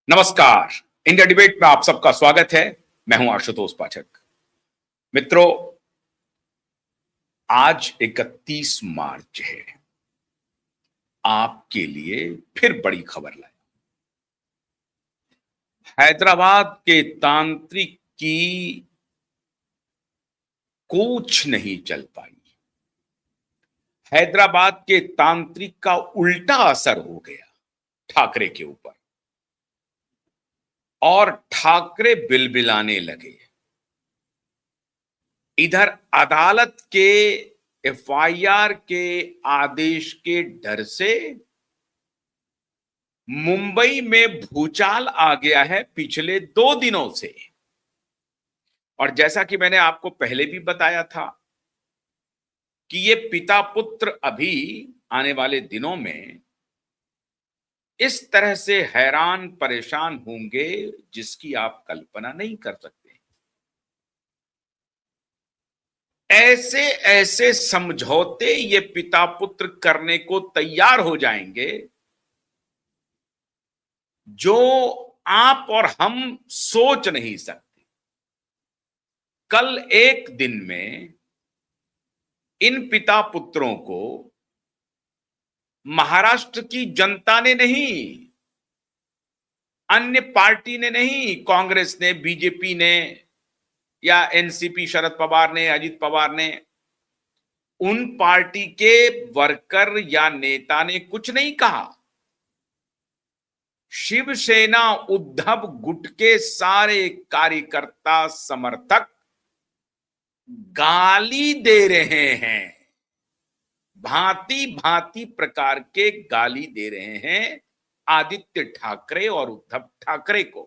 नमस्कार। India debate में आप सबका स्वागत है। मैं हूं आशुतोष पाठक। मित्रों, आज 31 मार्च है। आपके लिए फिर बड़ी खबर लाया। हैदराबाद के तांत्रिक की कोच नहीं चल पाई। हैदराबाद के तांत्रिक का उल्टा असर हो गया ठाकरे के ऊपर और ठाकरे बिलबिलाने लगे। इधर अदालत के एफआईआर के आदेश के डर से मुंबई में भूचाल आ गया है पिछले 2 दिनों से। और जैसा कि मैंने आपको पहले भी बताया था कि ये पिता पुत्र अभी आने वाले दिनों में इस तरह से हैरान परेशान होंगे जिसकी आप कल्पना नहीं कर सकते। ऐसे ऐसे समझौते ये पिता पुत्र करने को तैयार हो जाएंगे जो आप और हम सोच नहीं सकते। कल एक दिन में इन पिता पुत्रों को महाराष्ट्र की जनता ने नहीं, अन्य पार्टी ने नहीं, कांग्रेस ने, बीजेपी ने या एनसीपी शरद पवार ने, अजित पवार ने, उन पार्टी के वर्कर या नेता ने कुछ नहीं कहा। शिवसेना उद्धव गुट के सारे कार्यकर्ता समर्थक गाली दे रहे हैं, भांति भांति प्रकार के गाली दे रहे हैं आदित्य ठाकरे और उद्धव ठाकरे को।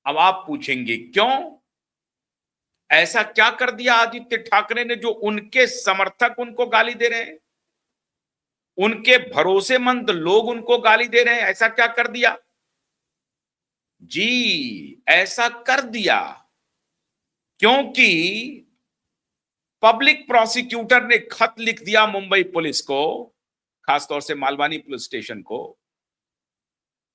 अब आप पूछेंगे क्यों? ऐसा क्या कर दिया आदित्य ठाकरे ने जो उनके समर्थक उनको गाली दे रहे हैं, उनके भरोसेमंद लोग उनको गाली दे रहे हैं? ऐसा क्या कर दिया? जी, ऐसा कर दिया क्योंकि पब्लिक प्रोसिक्यूटर ने खत लिख दिया मुंबई पुलिस को, खासतौर से मालवानी पुलिस स्टेशन को,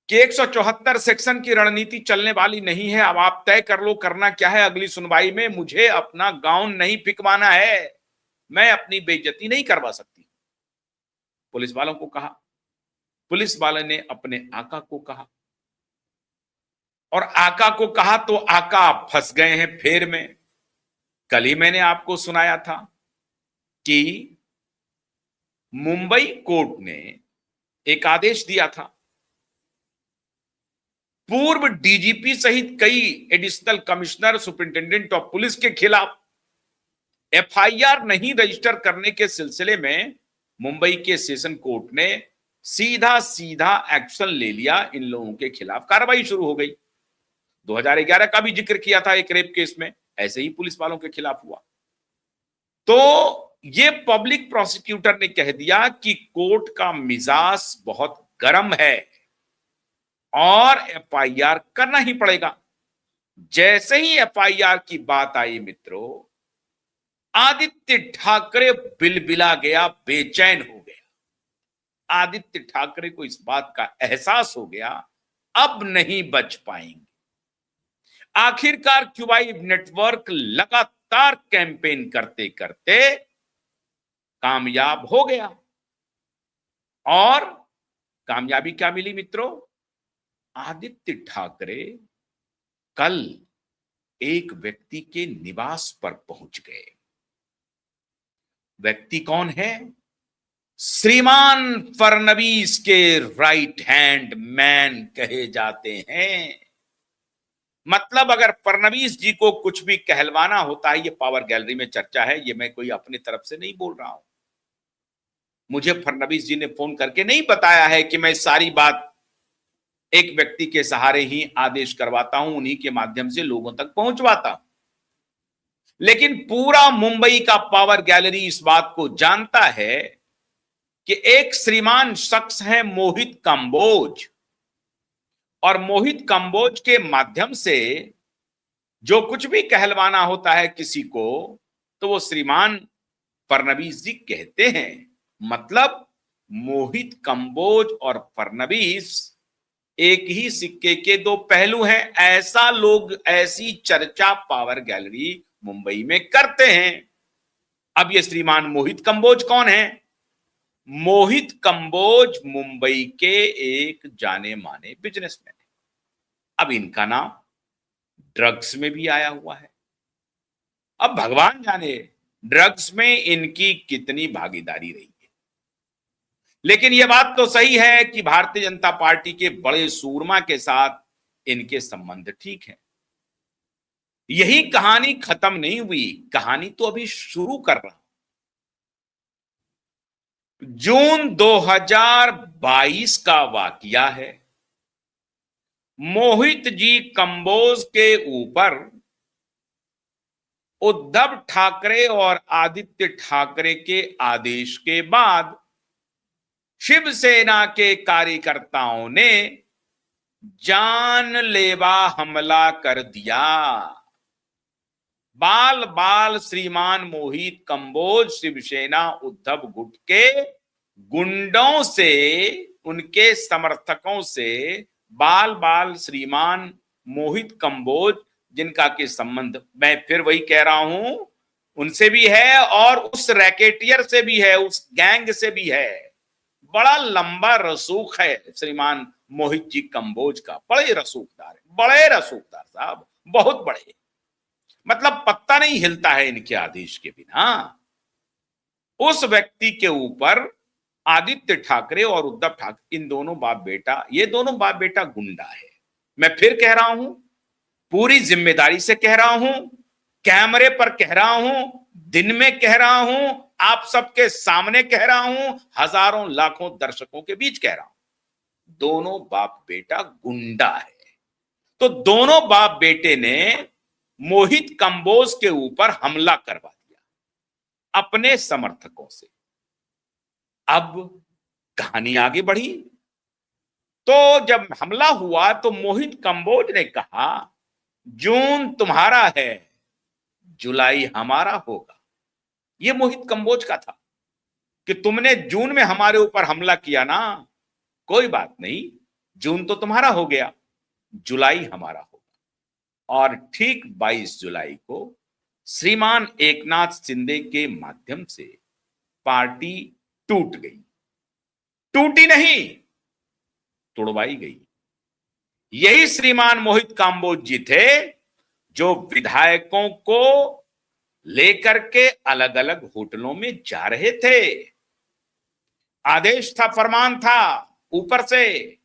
कि 174 सेक्शन की रणनीति चलने वाली नहीं है। अब आप तय कर लो करना क्या है अगली सुनवाई में। मुझे अपना गाउन नहीं फिकवाना है, मैं अपनी बेइज्जती नहीं करवा सकती। पुलिस वालों को कहा, पुलिस वाले ने अपने आका को कहा, और आका को कहा तो आका फंस गए हैं फेर में। कल ही मैंने आपको सुनाया था कि मुंबई कोर्ट ने एक आदेश दिया था पूर्व डीजीपी सहित कई additional commissioner, superintendent of police के खिलाफ एफआईआर नहीं रजिस्टर करने के सिलसिले में मुंबई के सेशन कोर्ट ने सीधा सीधा एक्शन ले लिया। इन लोगों के खिलाफ कार्रवाई शुरू हो गई। 2011 का भी जिक्र किया था एक रेप केस में, ऐसे ही पुलिस वालों के खिलाफ हुआ। तो ये पब्लिक प्रोसिक्यूटर ने कह दिया कि कोर्ट का मिजाज बहुत गर्म है और एफआईआर करना ही पड़ेगा। जैसे ही एफआईआर की बात आई मित्रों, आदित्य ठाकरे बिलबिला गया, बेचैन हो गया। आदित्य ठाकरे को इस बात का एहसास हो गया अब नहीं बच पाएंगे। आखिरकार क्यूबाई नेटवर्क लगातार कैंपेन करते करते कामयाब हो गया। और कामयाबी क्या मिली मित्रों? आदित्य ठाकरे कल एक व्यक्ति के निवास पर पहुंच गए। व्यक्ति कौन है? श्रीमान फडणवीस के राइट हैंड मैन कहे जाते हैं। मतलब अगर फडणवीस जी को कुछ भी कहलवाना होता है, ये पावर गैलरी में चर्चा है, ये मैं कोई अपनी तरफ से नहीं बोल रहा हूं। मुझे फडणवीस जी ने फोन करके नहीं बताया है कि मैं सारी बात एक व्यक्ति के सहारे ही आदेश करवाता हूं, उन्हीं के माध्यम से लोगों तक पहुंचवाता हूं। लेकिन पूरा मुंबई का पावर गैलरी इस बात को जानता है कि एक श्रीमान शख्स है मोहित कंबोज, और मोहित कंबोज के माध्यम से जो कुछ भी कहलवाना होता है किसी को, तो वो श्रीमान फडणवीस जी कहते हैं। मतलब मोहित कंबोज और फडणवीस एक ही सिक्के के दो पहलू हैं, ऐसा लोग ऐसी चर्चा पावर गैलरी मुंबई में करते हैं। अब ये श्रीमान मोहित कंबोज कौन है? मोहित कंबोज मुंबई के एक जाने माने बिजनेसमैन है। अब इनका नाम ड्रग्स में भी आया हुआ है। अब भगवान जाने ड्रग्स में इनकी कितनी भागीदारी रही है। लेकिन यह बात तो सही है कि भारतीय जनता पार्टी के बड़े सूरमा के साथ इनके संबंध ठीक हैं। यही कहानी खत्म नहीं हुई, कहानी तो अभी शुरू कर रहा हूं। जून 2022 का वाकया है। मोहित जी कंबोज के ऊपर उद्धव ठाकरे और आदित्य ठाकरे के आदेश के बाद शिवसेना के कार्यकर्ताओं ने जानलेवा हमला कर दिया। बाल बाल श्रीमान मोहित कंबोज शिवसेना उद्धव गुट के गुंडों से, उनके समर्थकों से बाल बाल श्रीमान मोहित कंबोज, जिनका के संबंध मैं फिर वही कह रहा हूं उनसे भी है और उस रैकेटियर से भी है, उस गैंग से भी है। बड़ा लंबा रसूख है श्रीमान मोहित जी कंबोज का, बड़े रसूखदार है, बड़े रसूखदार साहब, बहुत बड़े। मतलब पत्ता नहीं हिलता है इनके आदेश के बिना। उस व्यक्ति के ऊपर आदित्य ठाकरे और उद्धव ठाकरे, इन दोनों बाप बेटा, ये दोनों बाप बेटा गुंडा है। मैं फिर कह रहा हूं, पूरी जिम्मेदारी से कह रहा हूं, कैमरे पर कह रहा हूं, दिन में कह रहा हूं, आप सबके सामने कह रहा हूं, हजारों लाखों दर्शकों के बीच कह रहा हूं, दोनों बाप बेटा गुंडा है। तो दोनों बाप बेटे ने मोहित कंबोज के ऊपर हमला करवा दिया अपने समर्थकों से। अब कहानी आगे बढ़ी तो जब हमला हुआ तो मोहित कंबोज ने कहा, जून तुम्हारा है, जुलाई हमारा होगा। यह मोहित कंबोज का था कि तुमने जून में हमारे ऊपर हमला किया ना, कोई बात नहीं, जून तो तुम्हारा हो गया, जुलाई हमारा होगा। और ठीक 22 जुलाई को श्रीमान एकनाथ शिंदे के माध्यम से पार्टी टूट गई। टूटी नहीं, तुड़वाई गई। यही श्रीमान मोहित कंबोज जी थे जो विधायकों को लेकर के अलग अलग होटलों में जा रहे थे। आदेश था, फरमान था ऊपर से,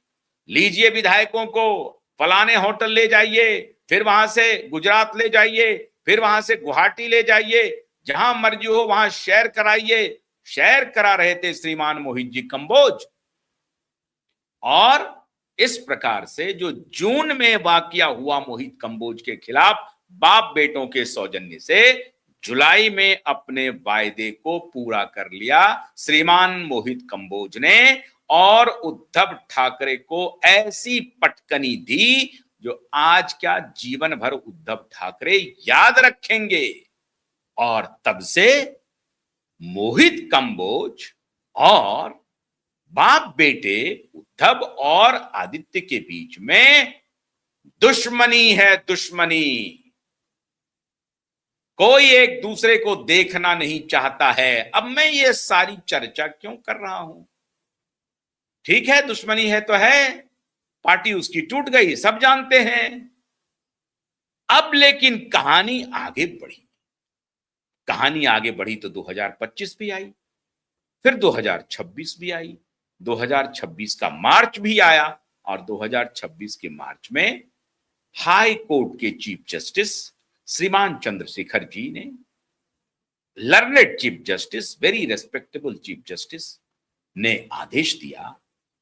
लीजिए विधायकों को फलाने होटल ले जाइए, फिर वहां से गुजरात ले जाइए, फिर वहां से गुवाहाटी ले जाइए, जहां मर्जी हो वहां शेयर कराइए। शेयर करा रहे थे श्रीमान मोहित जी कंबोज। और इस प्रकार से जो जून में वाकया हुआ मोहित कंबोज के खिलाफ बाप बेटों के सौजन्य से, जुलाई में अपने वायदे को पूरा कर लिया श्रीमान मोहित कंबोज ने और उद्धव ठाकरे को ऐसी पटकनी दी जो आज क्या जीवन भर उद्धव ठाकरे याद रखेंगे। और तब से मोहित कंबोज और बाप बेटे उद्धव और आदित्य के बीच में दुश्मनी है, दुश्मनी। कोई एक दूसरे को देखना नहीं चाहता है। अब मैं ये सारी चर्चा क्यों कर रहा हूं? ठीक है, दुश्मनी है तो है, पार्टी उसकी टूट गई, सब जानते हैं। अब लेकिन कहानी आगे बढ़ी। कहानी आगे बढ़ी तो 2025 भी आई, फिर 2026 भी आई, 2026 का मार्च भी आया और 2026 के मार्च में हाई कोर्ट के चीफ जस्टिस श्रीमान चंद्रशेखर जी ने, learned chief justice, very respectable chief justice, ने आदेश दिया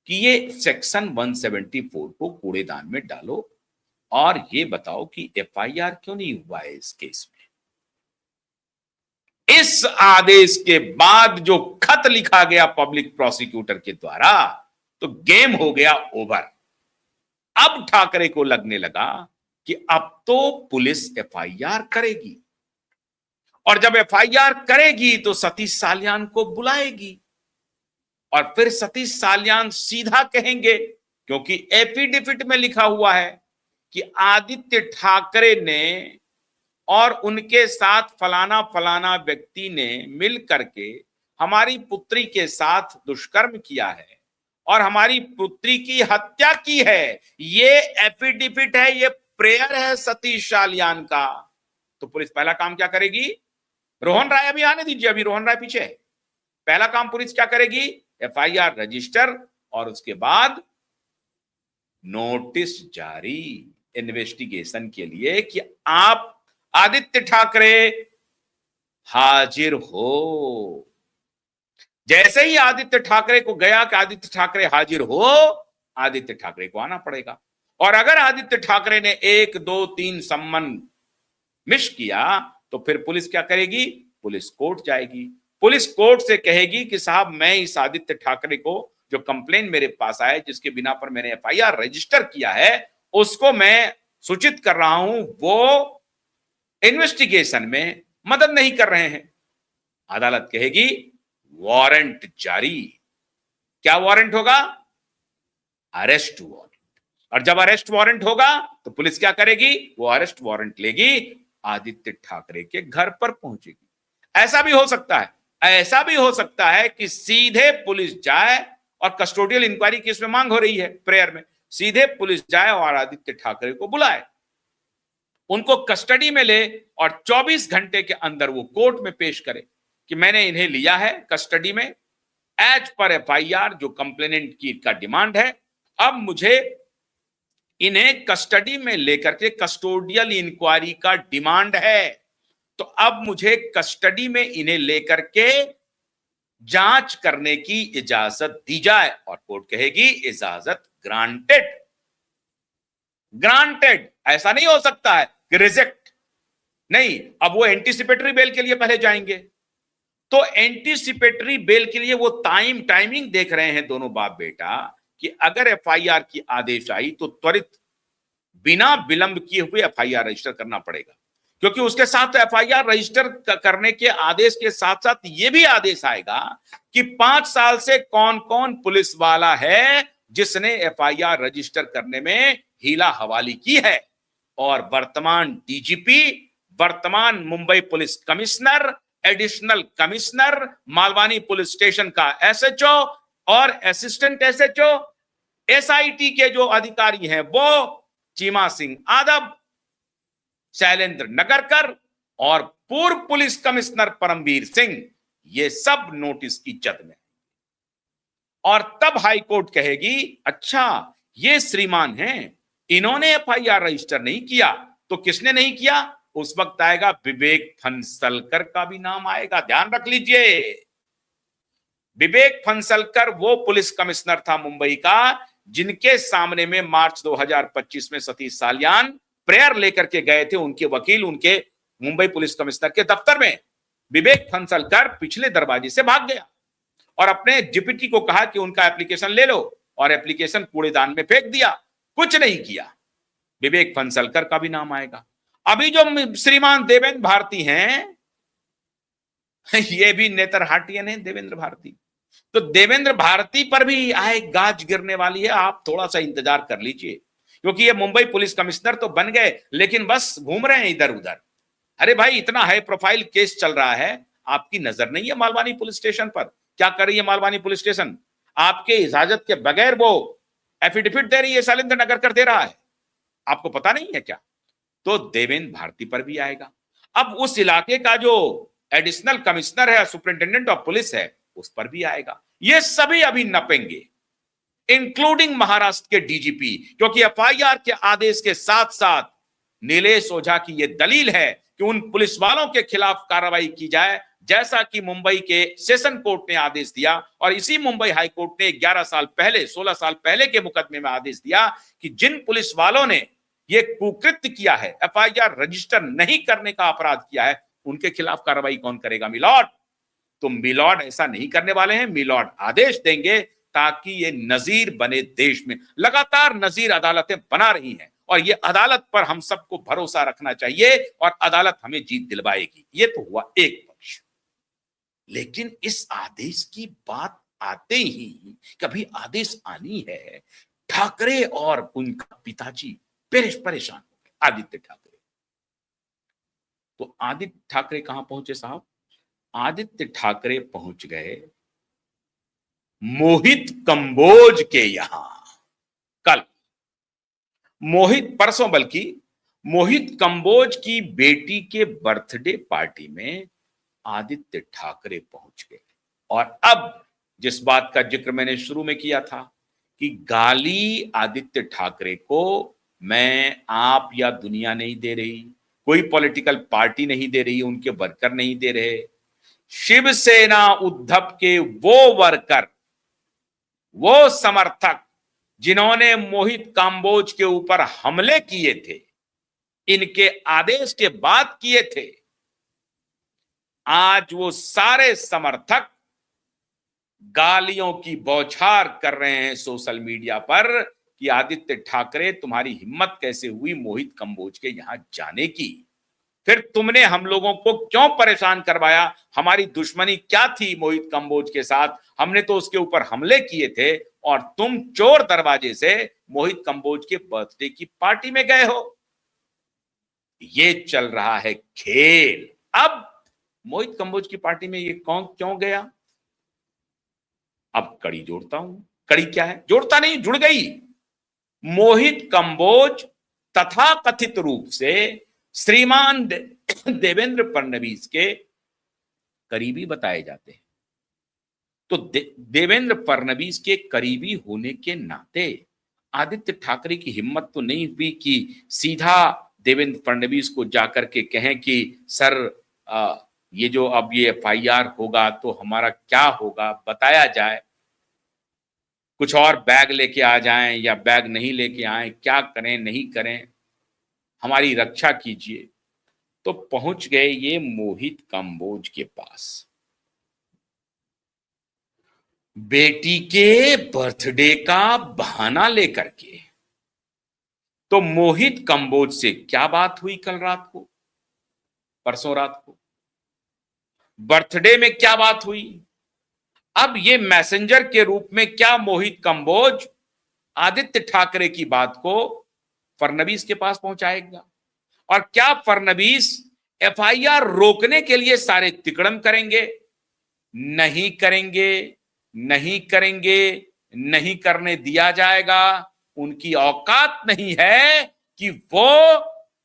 कि ये सेक्शन 174 को कूड़ेदान में डालो और ये बताओ कि एफआईआर क्यों नहीं हुआ है इस केस में। इस आदेश के बाद जो खत लिखा गया पब्लिक प्रोसिक्यूटर के द्वारा, तो गेम हो गया ओवर। अब ठाकरे को लगने लगा कि अब तो पुलिस एफआईआर करेगी और जब एफआईआर करेगी तो सतीश साल्यान को बुलाएगी और फिर सतीश साल्यान सीधा कहेंगे क्योंकि एफिडेविट में लिखा हुआ है कि आदित्य ठाकरे ने और उनके साथ फलाना फलाना व्यक्ति ने मिल करके हमारी पुत्री के साथ दुष्कर्म किया है और हमारी पुत्री की हत्या की है। ये एफिडेविट है, ये प्रेयर है सतीश सालियान का। तो पुलिस पहला काम क्या करेगी? रोहन राय अभी आने दीजिए, अभी रोहन राय पीछे। पहला काम पुलिस क्या करेगी? एफआईआर रजिस्टर और उसके बाद नोटिस जारी इन्वेस्टिगेशन के लिए कि आप आदित्य ठाकरे हाजिर हो। जैसे ही आदित्य ठाकरे को गया कि आदित्य ठाकरे हाजिर हो, आदित्य ठाकरे को आना पड़ेगा। और अगर आदित्य ठाकरे ने 1 2 3 सम्मन मिस किया तो फिर पुलिस क्या करेगी? पुलिस कोर्ट जाएगी। पुलिस कोर्ट से कहेगी कि साहब मैं इस आदित्य ठाकरे को जो कंप्लेन मेरे पास आया जिसके बिना पर मैंने एफआईआर रजिस्टर किया है उसको मैं सूचित कर रहा हूं, वो इन्वेस्टिगेशन में मदद नहीं कर रहे हैं। अदालत कहेगी वारंट जारी। क्या वारंट होगा? Arrest warrant. और जब अरेस्ट वारंट होगा तो पुलिस क्या करेगी? वो अरेस्ट वारंट लेगी, आदित्य ठाकरे के घर पर पहुंचेगी। ऐसा भी हो सकता है, ऐसा भी हो सकता है कि सीधे पुलिस जाए और कस्टोडियल इंक्वायरी की इसमें मांग हो रही है प्रेयर में, सीधे पुलिस जाए और आदित्य ठाकरे को बुलाए, उनको कस्टडी में ले और 24 घंटे के अंदर वो कोर्ट में पेश करे कि मैंने इन्हें लिया है कस्टडी में एज पर एफआईआर जो कंप्लेनेंट की का डिमांड है। अब मुझे इन्हें कस्टडी में लेकर के कस्टोडियल इंक्वायरी का डिमांड है, तो अब मुझे कस्टडी में इन्हें लेकर के जांच करने की इजाजत दी जाए। और कोर्ट कहेगी इजाजत ग्रांटेड। ग्रांटेड, ऐसा नहीं हो सकता है कि रिजेक्ट। नहीं, अब वो एंटीसिपेटरी बेल के लिए पहले जाएंगे, तो एंटीसिपेटरी बेल के लिए वो टाइमिंग देख रहे हैं दोनों बाप बेटा कि अगर एफआईआर की आदेश आई तो त्वरित बिना विलंब किए हुए एफआईआर रजिस्टर करना पड़ेगा, क्योंकि उसके साथ एफआईआर रजिस्टर करने के आदेश के साथ साथ ये भी आदेश आएगा कि 5 साल से कौन कौन पुलिस वाला है जिसने एफआईआर रजिस्टर करने में हीला हवाली की है। और वर्तमान डीजीपी, वर्तमान Mumbai police commissioner, additional commissioner, Malvani police station का एसएचओ और असिस्टेंट एसएचओ, एसआईटी के जो अधिकारी हैं वो चीमा सिंह यादव, शैलेंद्र नगरकर और पूर्व पुलिस कमिश्नर परमवीर सिंह, ये सब नोटिस की जद में। और तब हाईकोर्ट कहेगी अच्छा ये श्रीमान हैं, इन्होंने एफआईआर रजिस्टर नहीं किया, तो किसने नहीं किया? उस वक्त आएगा विवेक फंसलकर का भी नाम आएगा। ध्यान रख लीजिए, विवेक फंसलकर वो पुलिस कमिश्नर था मुंबई का जिनके सामने में मार्च 2025 में सतीश सालियान प्रेयर लेकर के गए थे, उनके वकील उनके मुंबई पुलिस कमिश्नर के दफ्तर में। विवेक फंसलकर पिछले दरवाजे से भाग गया और अपने डिप्टी को कहा कि उनका एप्लीकेशन ले लो, और एप्लीकेशन कूड़ेदान में फेंक दिया, कुछ नहीं किया। विवेक फंसलकर का भी नाम आएगा। अभी जो श्रीमान देवेंद्र भारती हैं, ये भी नेतरहाटियन है देवेंद्र भारती, तो देवेंद्र भारती पर भी आए गाज गिरने वाली है। आप थोड़ा सा इंतजार कर लीजिए, क्योंकि ये मुंबई पुलिस कमिश्नर तो बन गए लेकिन बस घूम रहे हैं इधर उधर। अरे भाई, इतना हाई प्रोफाइल केस चल रहा है, आपकी नजर नहीं है मालवानी पुलिस स्टेशन पर? क्या कर रही है मालवानी पुलिस स्टेशन? आपके इजाजत के बगैर वो एफिडेविट दे रही है, शैलेंद्र नगरकर दे रहा है, आपको पता नहीं है क्या? तो देवेंद्र भारती पर भी आएगा। अब उस इलाके का जो एडिशनल कमिश्नर है, सुपरिंटेंडेंट ऑफ पुलिस है, उस पर भी आएगा। ये सभी अभी नपेंगे, इंक्लूडिंग महाराष्ट्र के डीजीपी, क्योंकि एफआईआर के आदेश के साथ साथ नीलेश ओझा की यह दलील है कि उन पुलिस वालों के खिलाफ कार्रवाई की जाए, जैसा कि मुंबई के सेशन कोर्ट ने आदेश दिया। और इसी मुंबई हाई कोर्ट ने 11 साल पहले, 16 साल पहले के मुकदमे में आदेश दिया कि जिन पुलिस वालों ने यह कुकृत्य किया है, एफआईआर रजिस्टर नहीं करने का अपराध किया है, उनके खिलाफ कार्रवाई कौन करेगा? मिलॉर्ड। तो मिलॉर्ड ऐसा नहीं करने वाले हैं, मिलॉर्ड आदेश देंगे ताकि ये नजीर बने। देश में लगातार नजीर अदालतें बना रही हैं और ये अदालत पर हम सबको भरोसा रखना चाहिए और अदालत हमें जीत दिलवाएगी। ये तो हुआ एक पक्ष, लेकिन इस आदेश की बात आते ही, कभी आदेश आनी है ठाकरे और उनका पिताजी परेशान हो गए, आदित्य ठाकरे। तो आदित्य ठाकरे कहां पहुंचे साहब? आदित्य ठाकरे पहुंच गए मोहित कंबोज के यहां। कल परसों बल्कि मोहित कंबोज की बेटी के बर्थडे पार्टी में आदित्य ठाकरे पहुंच गए। और अब जिस बात का जिक्र मैंने शुरू में किया था कि गाली आदित्य ठाकरे को मैं, आप या दुनिया नहीं दे रही, कोई पॉलिटिकल पार्टी नहीं दे रही, उनके वर्कर नहीं दे रहे, शिवसेना उद्धव के वो वर्कर, वो समर्थक जिन्होंने मोहित कांबोज के ऊपर हमले किए थे, इनके आदेश के बाद किए थे, आज वो सारे समर्थक गालियों की बौछार कर रहे हैं सोशल मीडिया पर कि आदित्य ठाकरे तुम्हारी हिम्मत कैसे हुई मोहित कंबोज के यहां जाने की, फिर तुमने हम लोगों को क्यों परेशान करवाया, हमारी दुश्मनी क्या थी मोहित कंबोज के साथ, हमने तो उसके ऊपर हमले किए थे और तुम चोर दरवाजे से मोहित कंबोज के बर्थडे की पार्टी में गए हो। ये चल रहा है खेल। अब मोहित कंबोज की पार्टी में ये कौन क्यों गया? अब कड़ी जोड़ता हूं। कड़ी क्या है? जोड़ता नहीं, जुड़ गई। मोहित कंबोज तथा कथित रूप से श्रीमान देवेंद्र फडणवीस के करीबी बताए जाते हैं। तो देवेंद्र फडणवीस के करीबी होने के नाते आदित्य ठाकरे की हिम्मत तो नहीं हुई कि सीधा देवेंद्र फडणवीस को जाकर के कहें कि सर ये जो अब ये एफआईआर होगा तो हमारा क्या होगा बताया जाए, कुछ और बैग लेके आ जाएं या बैग नहीं लेके आए, क्या करें नहीं करें, हमारी रक्षा कीजिए। तो पहुंच गए ये मोहित कंबोज के पास, बेटी के बर्थडे का बहाना लेकर के। तो मोहित कंबोज से क्या बात हुई कल रात को, परसों रात को? बर्थडे में क्या बात हुई? अब ये मैसेंजर के रूप में क्या मोहित कंबोज आदित्य ठाकरे की बात को फडणवीस के पास पहुंचाएगा? और क्या फडणवीस एफआईआर रोकने के लिए सारे तिकड़म करेंगे? नहीं करेंगे, नहीं करेंगे, नहीं करने दिया जाएगा। उनकी औकात नहीं है कि वो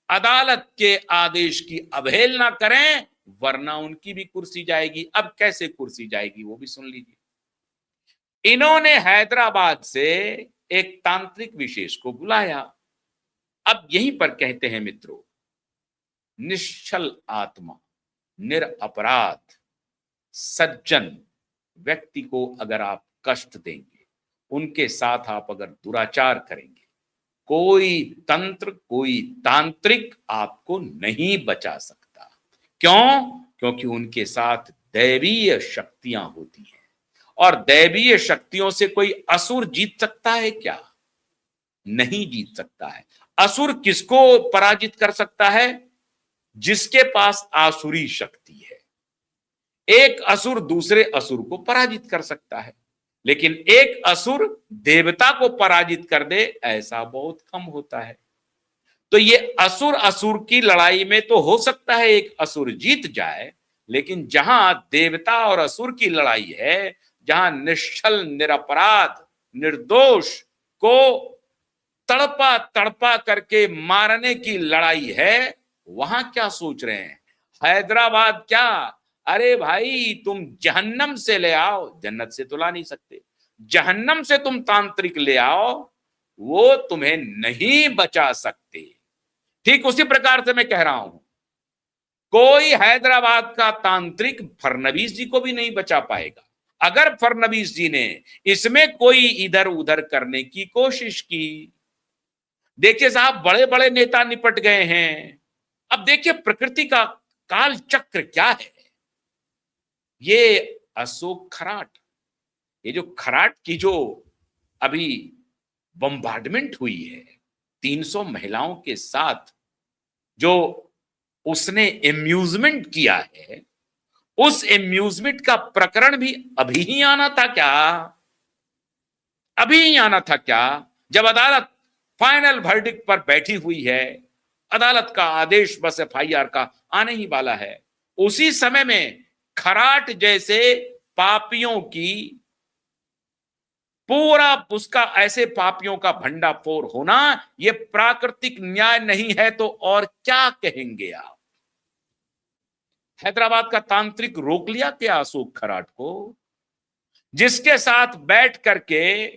अदालत के आदेश की अवहेलना करें, वरना उनकी भी कुर्सी जाएगी। अब कैसे कुर्सी जाएगी वो भी सुन लीजिए। इन्होंने हैदराबाद से एक तांत्रिक विशेष को बुलाया। अब यहीं पर कहते हैं मित्रों, निश्चल आत्मा, निरपराध सज्जन व्यक्ति को अगर आप कष्ट देंगे, उनके साथ आप अगर दुराचार करेंगे, कोई तंत्र, कोई तांत्रिक आपको नहीं बचा सकता। क्यों? क्योंकि उनके साथ दैवीय शक्तियां होती हैं, और दैवीय शक्तियों से कोई असुर जीत सकता है क्या? नहीं जीत सकता है। असुर किसको पराजित कर सकता है? जिसके पास आसुरी शक्ति है। एक असुर दूसरे असुर को पराजित कर सकता है, लेकिन एक असुर देवता को पराजित कर दे, ऐसा बहुत कम होता है। तो ये असुर असुर की लड़ाई में तो हो सकता है एक असुर जीत जाए, लेकिन जहां देवता और असुर की लड़ाई है, जहां निश्चल निरपराध निर्दोष को तड़पा तड़पा करके मारने की लड़ाई है, वहां क्या सोच रहे हैं? हैदराबाद क्या? अरे भाई, तुम जहन्नम से ले आओ, जन्नत से तो ला नहीं सकते। जहन्नम से तुम तांत्रिक ले आओ, वो तुम्हें नहीं बचा सकते। ठीक उसी प्रकार से मैं कह रहा हूं, कोई हैदराबाद का तांत्रिक फडणवीस जी को भी नहीं बचा पाएगा। अगर फडणवीस जी ने इसमें कोई इधर उधर करने की कोशिश की, देखिए साहब, बड़े बड़े नेता निपट गए हैं। अब देखिए प्रकृति का काल चक्र क्या है। ये अशोक खराट, ये जो खराट की जो अभी बम्बार्डमेंट हुई है 300 महिलाओं के साथ, जो उसने एम्यूजमेंट किया है, उस एम्यूजमेंट का प्रकरण भी अभी ही आना था क्या? अभी ही आना था क्या? जब अदालत फाइनल वर्डिक्ट पर बैठी हुई है, अदालत का आदेश बस एफआईआर का आने ही वाला है, उसी समय में खराट जैसे पापियों की पूरा उसका ऐसे पापियों का भंडाफोड़ होना, यह प्राकृतिक न्याय नहीं है तो और क्या कहेंगे आप? हैदराबाद का तांत्रिक रोक लिया क्या अशोक खराट को, जिसके साथ बैठ करके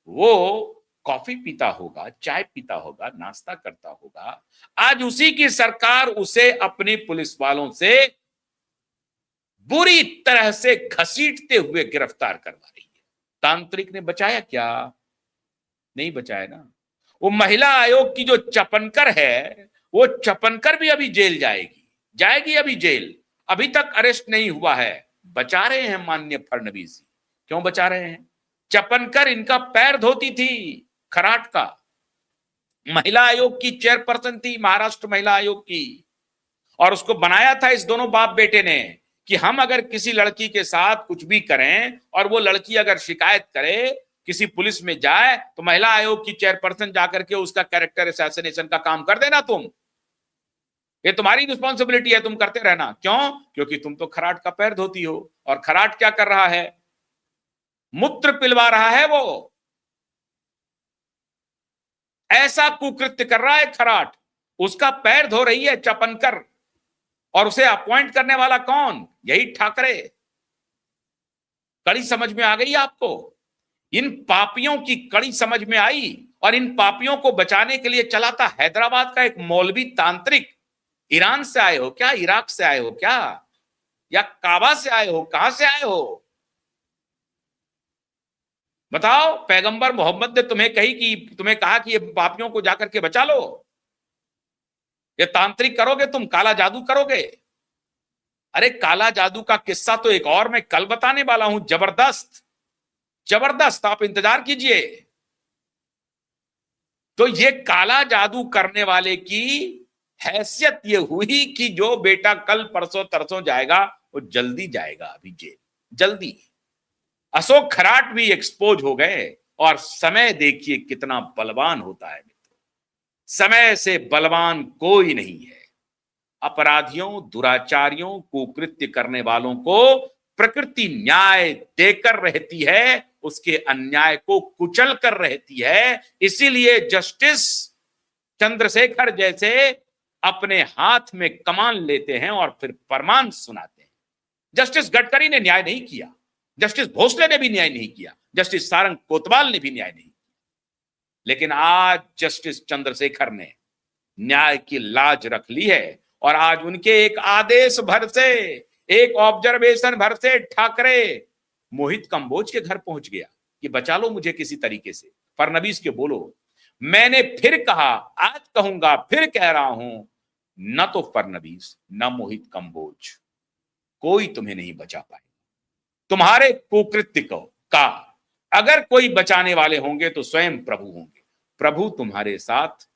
वो कॉफी पीता होगा, चाय पीता होगा, नाश्ता करता होगा। आज उसी की सरकार उसे अपनी पुलिस वालों से बुरी तरह से घसीटते हुए गिरफ्तार करवा रही है। तांत्रिक ने बचाया क्या? नहीं बचाया ना। वो महिला आयोग की जो चपनकर है, वो चपनकर भी अभी जेल जाएगी अभी जेल। अभी तक अरेस्ट नहीं हुआ है। बचा रहे हैं माननीय फडणवीस जी। क्यों बचा रहे हैं? चपनकर इनका पैर धोती थी, खराट का। महिला आयोग की चेयरपर्सन थी, महाराष्ट्र महिला आयोग की। और उसको बनाया था इस दोनों बाप बेटे ने कि हम अगर किसी लड़की के साथ कुछ भी करें और वो लड़की अगर शिकायत करे, किसी पुलिस में जाए, तो महिला आयोग की चेयरपर्सन जाकर के उसका कैरेक्टर असैसिनेशन का काम कर देना तुम। ये तुम्हारी रिस्पॉन्सिबिलिटी है, तुम करते रहना। क्यों? क्योंकि तुम तो खराट का पैर धोती हो। और खराट क्या कर रहा है? मूत्र पिलवा रहा है वो। ऐसा कुकृत्य कर रहा है खराट। उसका पैर धो रही है चपनकर। और उसे अपॉइंट करने वाला कौन? यही ठाकरे। कड़ी समझ में आ गई आपको? इन पापियों की कड़ी समझ में आई। और इन पापियों को बचाने के लिए चला था हैदराबाद का एक मौलवी तांत्रिक। ईरान से आए हो क्या? इराक से आए हो क्या? या काबा से आए हो? कहां से आए हो? बताओ। पैगंबर मोहम्मद ने तुम्हें कहा कि ये पापियों को जाकर के बचा लो। ये तांत्रिक करोगे तुम, काला जादू करोगे। अरे काला जादू का किस्सा तो एक और मैं कल बताने वाला हूं। जबरदस्त जबरदस्त, आप इंतजार कीजिए। तो ये काला जादू करने वाले की हैसियत ये हुई कि जो बेटा कल परसों तरसों जाएगा, वो जल्दी जाएगा अभी जेल, जल्दी। अशोक खराट भी एक्सपोज हो गए। और समय देखिए कितना बलवान होता है मित्रों। समय से बलवान कोई नहीं है। अपराधियों, दुराचारियों, कुकृत्य करने वालों को प्रकृति न्याय देकर रहती है, उसके अन्याय को कुचल कर रहती है। इसीलिए जस्टिस चंद्रशेखर जैसे अपने हाथ में कमान लेते हैं और फिर फरमान सुनाते हैं। जस्टिस गडकरी ने न्याय नहीं किया, जस्टिस भोसले ने भी न्याय नहीं किया, जस्टिस सारंग कोतवाल ने भी न्याय नहीं किया। लेकिन आज जस्टिस चंद्रशेखर ने न्याय की लाज रख ली है। और आज उनके एक आदेश भर से, एक ऑब्जर्वेशन भर से ठाकरे मोहित कंबोज के घर पहुंच गया कि बचा लो मुझे किसी तरीके से, फडणवीस के बोलो। मैंने फिर कहा, आज कहूंगा, फिर कह रहा हूं, न तो फडणवीस न मोहित कंबोज, कोई तुम्हें नहीं बचा पाए। तुम्हारे कुकृत्य का अगर कोई बचाने वाले होंगे तो स्वयं प्रभु होंगे। प्रभु तुम्हारे साथ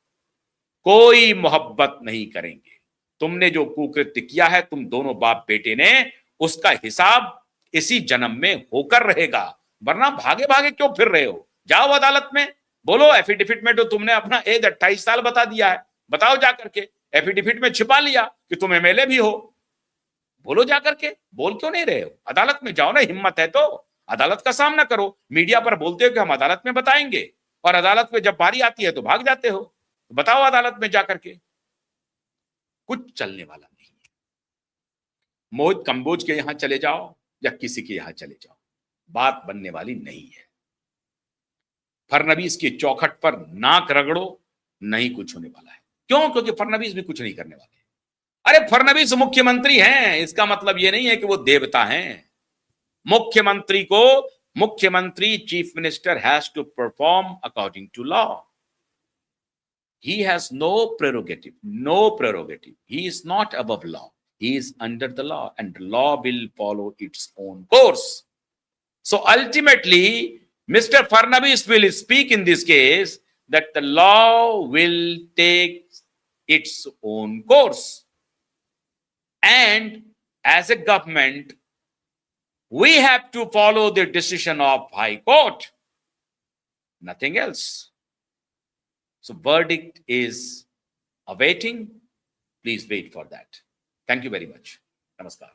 कोई मोहब्बत नहीं करेंगे। तुमने जो कुकृत्य किया है, तुम दोनों बाप बेटे ने, उसका हिसाब इसी जन्म में होकर रहेगा। वरना भागे भागे क्यों फिर रहे हो? जाओ अदालत में बोलो। एफिडेविट में तो तुमने अपना एज 28 साल बता दिया है, बताओ जाकर के। एफिडेविट में छिपा लिया कि तुम एमएलए भी हो, बोलो जाकर के। बोल क्यों नहीं रहे हो? अदालत में जाओ ना, हिम्मत है तो अदालत का सामना करो। मीडिया पर बोलते हो कि हम अदालत में बताएंगे, और अदालत में जब बारी आती है तो भाग जाते हो। तो बताओ अदालत में जाकर के। कुछ चलने वाला नहीं है। मोहित कंबोज के यहां चले जाओ या किसी के यहां चले जाओ, बात बनने वाली नहीं है। फडणवीस की चौखट पर नाक रगड़ो, नहीं कुछ होने वाला है। क्यों? क्योंकि फडणवीस भी कुछ नहीं करने वाले। अरे फडणवीस मुख्यमंत्री हैं, इसका मतलब यह नहीं है कि वो देवता हैं। मुख्यमंत्री chief minister has to perform according to law. He has no prerogative. He is not above law. He is under the law, and the law will follow its own course. So ultimately, Mr. Fadnavis will speak in this case that the law will take its own course. And as a government, we have to follow the decision of High Court. Nothing else. So verdict is awaiting. Please wait for that. Thank you very much. Namaskar.